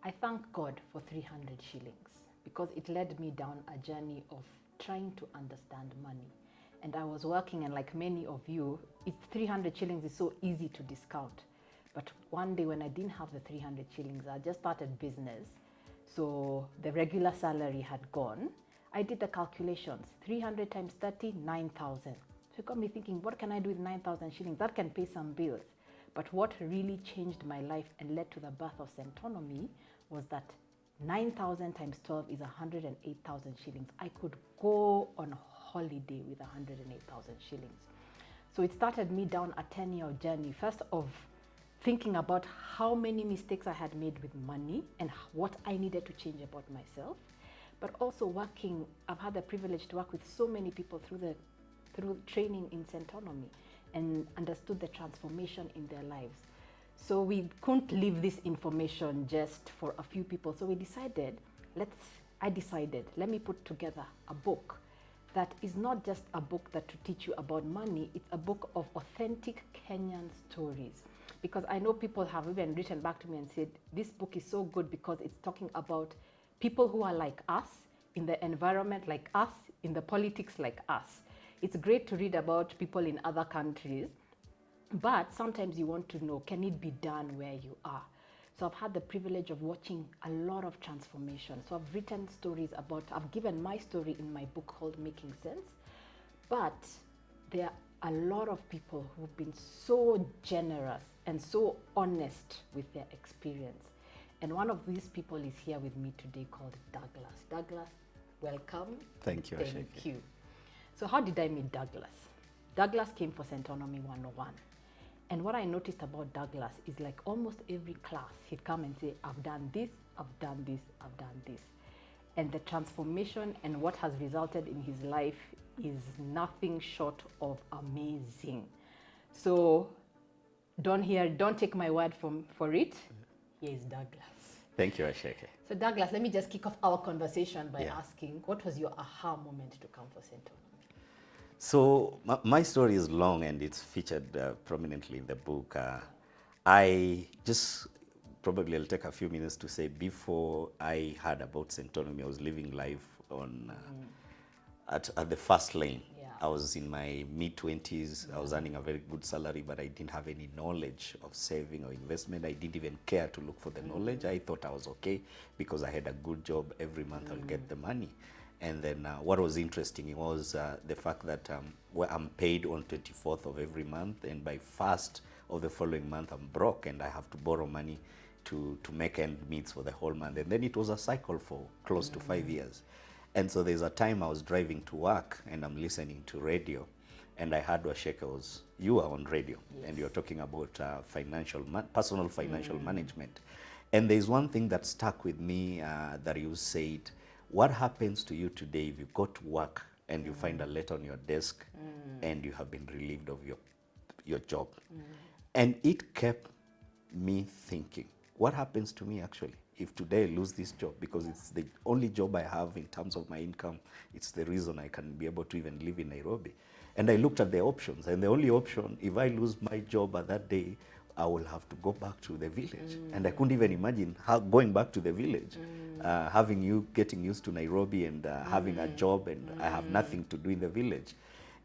I thank God for 300 shillings because it led me down a journey of trying to understand money. And I was working, and like many of you, it's 300 shillings is so easy to discount. But one day when I didn't have the 300 shillings, I just started business. So the regular salary had gone. I did the calculations, 300 times 30, 9,000. So it got me thinking, what can I do with 9,000 shillings? That can pay some bills. But what really changed my life and led to the birth of Centonomy was that 9,000 times 12 is 108,000 shillings. I could go on holiday with 108,000 shillings. So it started me down a 10-year journey, first of thinking about how many mistakes I had made with money and what I needed to change about myself, but also working. I've had the privilege to work with so many people through training in Centonomy and understood the transformation in their lives. So we couldn't leave this information just for a few people. So we decided, let me put together a book that is not just a book that to teach you about money, it's a book of authentic Kenyan stories. Because I know people have even written back to me and said, this book is so good because it's talking about people who are like us, in the environment like us, in the politics like us. It's great to read about people in other countries, but sometimes you want to know, can it be done where you are? So I've had the privilege of watching a lot of transformation. So I've written stories I've given my story in my book called Making Sense, but there are a lot of people who've been so generous and so honest with their experience. And one of these people is here with me today called Douglas. Douglas, welcome. Thank you, Thank Waceke. you. So how did I meet Douglas? Douglas came for Centonomy 101. And what I noticed about Douglas is like almost every class, he'd come and say, I've done this, I've done this, I've done this. And the transformation and what has resulted in his life is nothing short of amazing. So don't take my word for it. Here is Douglas. Thank you, Waceke. So Douglas, let me just kick off our conversation by asking, what was your aha moment to come for Centonomy? So my story is long and it's featured prominently in the book. I just probably I'll take a few minutes to say before I heard about Centonomy, I was living life on at the first lane. Yeah. I was in my mid-20s. I was earning a very good salary, but I didn't have any knowledge of saving or investment. I didn't even care to look for the knowledge. I thought I was okay because I had a good job. Every month I'll get the money. And then what was interesting was the fact that I'm paid on 24th of every month, and by 1st of the following month I'm broke and I have to borrow money to make ends meet for the whole month. And then it was a cycle for close to 5 years. And so there's a time I was driving to work and I'm listening to radio, and I heard Waceke you were on radio, and you're talking about personal financial management. And there's one thing that stuck with me that you said, what happens to you today if you go to work and you find a letter on your desk and you have been relieved of your job? And it kept me thinking, what happens to me actually if today I lose this job? Because it's the only job I have in terms of my income. It's the reason I can be able to even live in Nairobi. And I looked at the options, and the only option, if I lose my job at that day, I will have to go back to the village. And I couldn't even imagine going back to the village, getting used to Nairobi and having a job, and I have nothing to do in the village.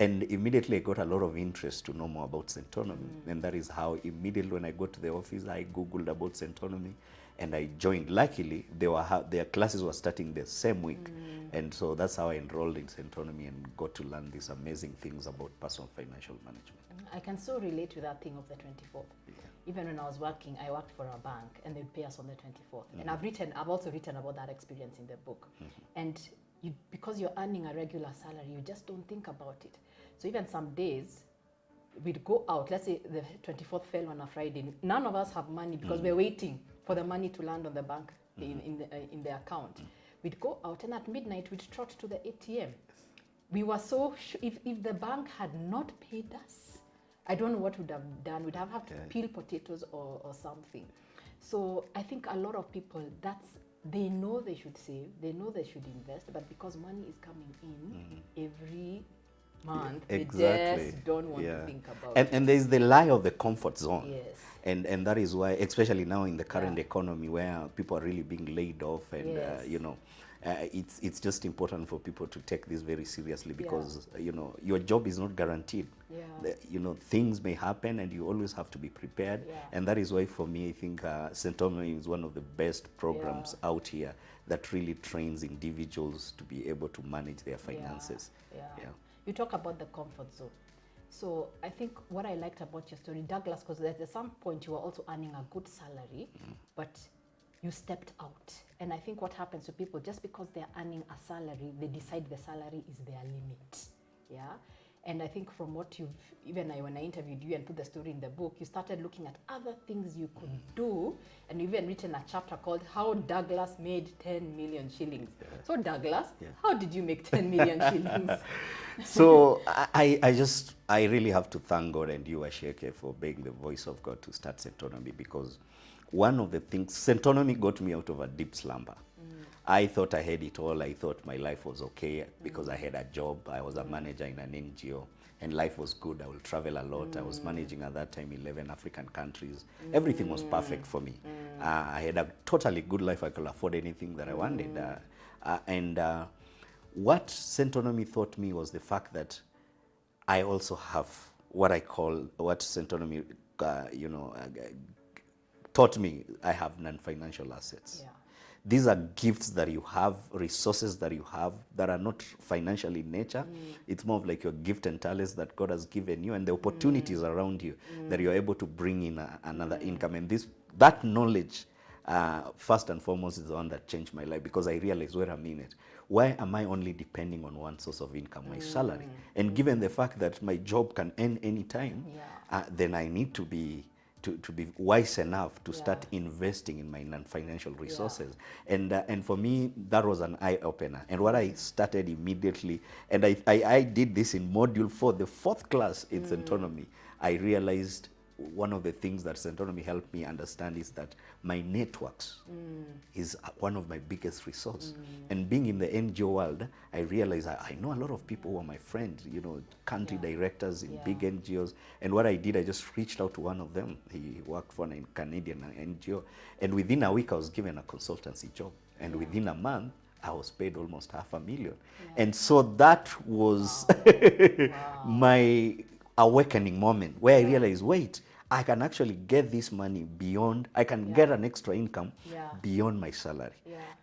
And immediately I got a lot of interest to know more about Centonomy. And that is how immediately when I got to the office, I Googled about Centonomy and I joined. Luckily, their classes were starting the same week. And so that's how I enrolled in Centonomy and got to learn these amazing things about personal financial management. I can so relate to that thing of the 24th. Yeah. Even when I was working, I worked for a bank and they'd pay us on the 24th. And I've also written about that experience in the book. And because you're earning a regular salary, you just don't think about it. So even some days, we'd go out, let's say the 24th fell on a Friday, none of us have money because we're waiting for the money to land on the bank in the account. We'd go out and at midnight we'd trot to the ATM. We were so if the bank had not paid us, I don't know what we'd have done. We'd have to peel potatoes or something. So I think a lot of people, they know they should save, they know they should invest, but because money is coming in every month, Exactly. they just don't want to think about it. And there's the lie of the comfort zone. Yes. And that is why, especially now in the current Yeah. economy where people are really being laid off, and Yes. it's just important for people to take this very seriously, because your job is not guaranteed. Yeah. Things may happen, and you always have to be prepared. Yeah. And that is why, for me, I think Centonomy is one of the best programs out here that really trains individuals to be able to manage their finances. Yeah. You talk about the comfort zone. So I think what I liked about your story, Douglas, because at some point you were also earning a good salary, but you stepped out. And I think what happens to people, just because they're earning a salary, they decide the salary is their limit. Yeah. And I think from what when I interviewed you and put the story in the book, you started looking at other things you could do, and you've even written a chapter called How Douglas Made 10 Million Shillings. So Douglas, how did you make 10 million shillings? So I really have to thank God and you, Waceke, for being the voice of God to start Centonomy, because one of the things, Centonomy got me out of a deep slumber. I thought I had it all. I thought my life was okay because I had a job. I was a manager in an NGO, and life was good. I will travel a lot. I was managing at that time 11 African countries. Everything was perfect for me. I had a totally good life. I could afford anything that I wanted. What Centonomy taught me was the fact that I also have what Centonomy, taught me. I have non-financial assets. Yeah. These are gifts that you have, resources that you have that are not financial in nature. It's more of like your gift and talents that God has given you, and the opportunities around you that you're able to bring in another income. And that knowledge, first and foremost, is the one that changed my life, because I realized, wait a minute, why am I only depending on one source of income, my salary? And given the fact that my job can end any time, then I need to be wise enough to start investing in my non-financial resources. And for me, that was an eye-opener. And what I started immediately, and I did this in module 4, the 4th class in Centonomy, I realized one of the things that Centonomy helped me understand is that my networks is one of my biggest resources. And being in the NGO world, I realized I know a lot of people who are my friends, country directors in big NGOs. And what I did, I just reached out to one of them. He worked for a Canadian NGO. And within a week, I was given a consultancy job. And within a month, I was paid almost $500,000. And so that was my awakening moment, where I realized, wait, I can actually get this money beyond, I can get an extra income beyond my salary.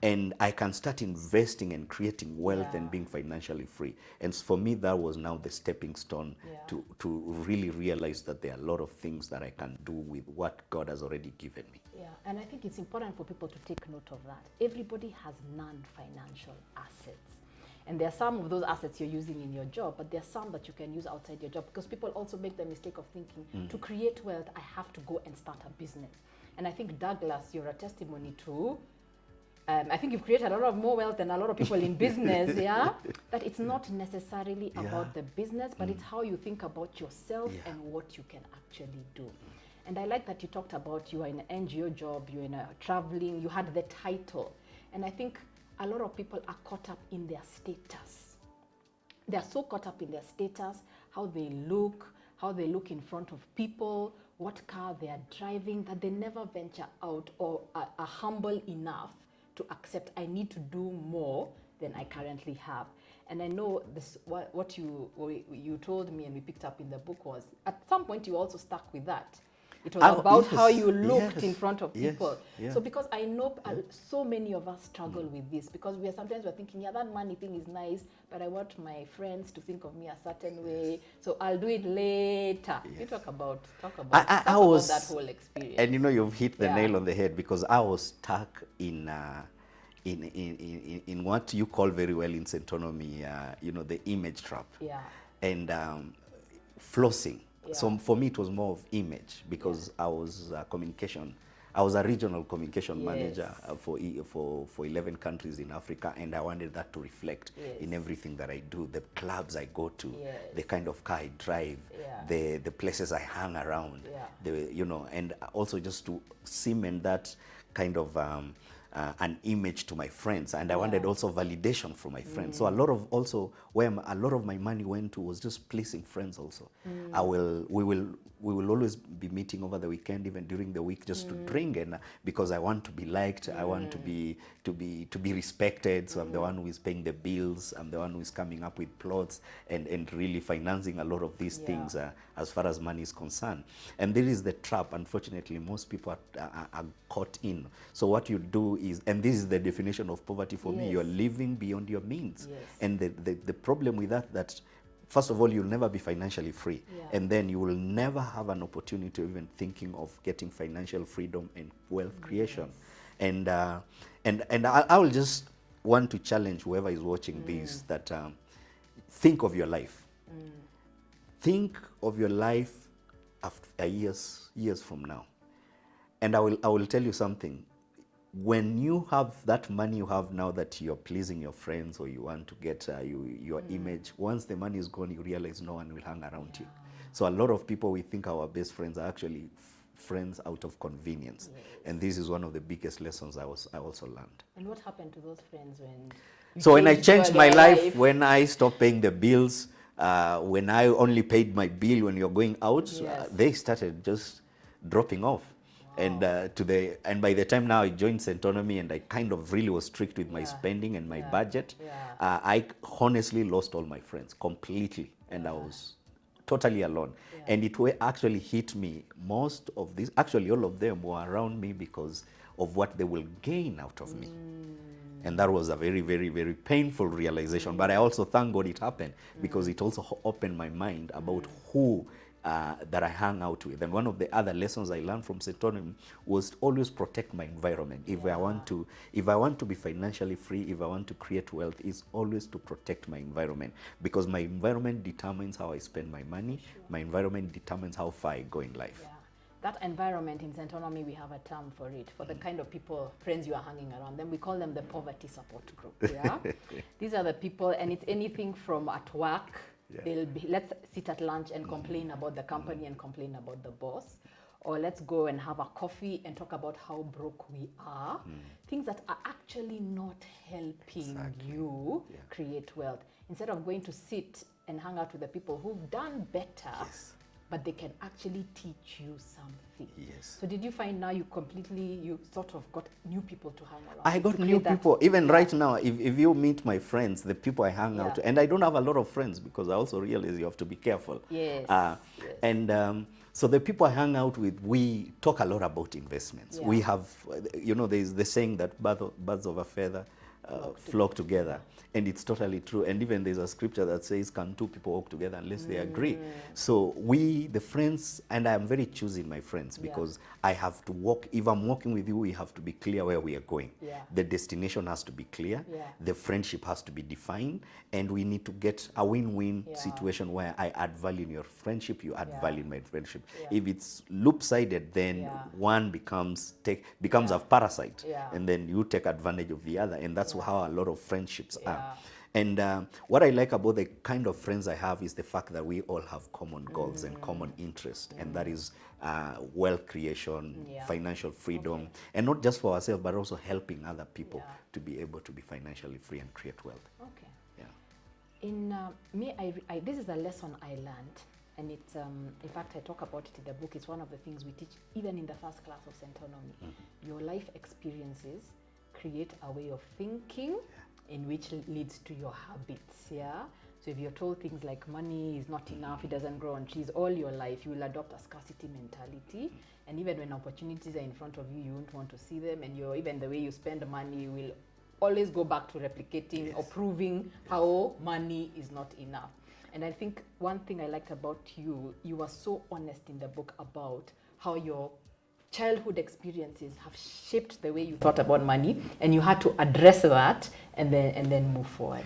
And I can start investing and creating wealth and being financially free. And for me, that was now the stepping stone to really realize that there are a lot of things that I can do with what God has already given me. Yeah, and I think it's important for people to take note of that. Everybody has non-financial assets. And there are some of those assets you're using in your job, but there are some that you can use outside your job, because people also make the mistake of thinking, to create wealth, I have to go and start a business. And I think, Douglas, you're a testimony to, I think you've created a lot of more wealth than a lot of people in business, that it's not necessarily about the business, but it's how you think about yourself and what you can actually do. And I like that you talked about you are in an NGO job, you're in a traveling, you had the title. And I think a lot of people are caught up in their status. They're so caught up in their status, how they look in front of people, what car they are driving, that they never venture out or are humble enough to accept, I need to do more than I currently have. And I know this, what you told me and we picked up in the book was, at some point you also stuck with that. It was about how you looked in front of people. So because I know so many of us struggle with this, because sometimes we're thinking, that money thing is nice, but I want my friends to think of me a certain way, so I'll do it later. You talk about that whole experience. And you've hit the nail on the head, because I was stuck in what you call very well in Centonomy, the image trap. And flossing. So for me, it was more of image, because I was I was a regional communication manager for 11 countries in Africa, and I wanted that to reflect in everything that I do, the clubs I go to, the kind of car I drive, the places I hang around, and also just to cement that kind of an image to my friends, and I wanted also validation from my friends. So a lot of also where a lot of my money went to was just pleasing friends also. We will always be meeting over the weekend, even during the week, just to drink, and because I want to be liked, I want to be respected. So I'm the one who is paying the bills, I'm the one who is coming up with plots and really financing a lot of these things as far as money is concerned. And this is the trap, unfortunately, most people are caught in. So what you do is, and this is the definition of poverty for me, you're living beyond your means. And the problem with that first of all, you'll never be financially free. And then you will never have an opportunity of even thinking of getting financial freedom and wealth creation. And I will just want to challenge whoever is watching this, that think of your life. Think of your life after years from now. And I will tell you something. When you have that money you have now that you're pleasing your friends, or you want to get your image, once the money is gone, you realize no one will hang around you. So a lot of people, we think our best friends are actually friends out of convenience. And this is one of the biggest lessons I also learned. And what happened to those friends when So when I changed my life, when I stopped paying the bills, when I only paid my bill when you're going out, they started just dropping off. And and by the time now I joined Centonomy, and I kind of really was strict with my spending and my budget, I honestly lost all my friends completely, and I was totally alone. And it actually hit me. Most of these, actually all of them, were around me because of what they will gain out of me. And that was a very, very, very painful realization. But I also thank God it happened, because it also opened my mind about who that I hang out with. And one of the other lessons I learned from Centonomy was always protect my environment. If I want to be financially free, if I want to create wealth, is always to protect my environment, because my environment determines how I spend my money. My environment determines how far I go in life. That environment, in Centonomy, we have a term for it, for the kind of people, friends you are hanging around them. We call them the poverty support group. These are the people, and it's anything from at work. They'll be, let's sit at lunch and complain about the company and complain about the boss, or let's go and have a coffee and talk about how broke we are. Things that are actually not helping you create wealth. Instead of going to sit and hang out with the people who've done better, but they can actually teach you something. So did you find now you sort of got new people to hang around? I got new people. Even right now, if you meet my friends, the people I hang out, and I don't have a lot of friends, because I also realize you have to be careful. So the people I hang out with, we talk a lot about investments. We have, there's the saying that birds of a feather flock together. And it's totally true. And even there's a scripture that says, can two people walk together unless they agree? So we, the friends, and I'm very choosy in my friends, because I have to walk. If I'm walking with you, we have to be clear where we are going. The destination has to be clear. The friendship has to be defined. And we need to get a win-win situation where I add value in your friendship, you add value in my friendship. If it's loop-sided, then one becomes a parasite. And then you take advantage of the other. And that's how a lot of friendships are. And what I like about the kind of friends I have is the fact that we all have common goals and common interests, and that is wealth creation, financial freedom, and not just for ourselves, but also helping other people to be able to be financially free and create wealth. In me, this is a lesson I learned, and it's in fact I talk about it in the book. It's one of the things we teach even in the first class of Centonomy. Your life experiences create a way of thinking in which leads to your habits. So if you're told things like money is not enough, it doesn't grow on trees all your life, you will adopt a scarcity mentality. And even when opportunities are in front of you, you won't want to see them. And even the way you spend money will always go back to replicating or proving how money is not enough. And I think one thing I liked about you, you were so honest in the book about how your childhood experiences have shaped the way you thought about money, and you had to address that and then move forward.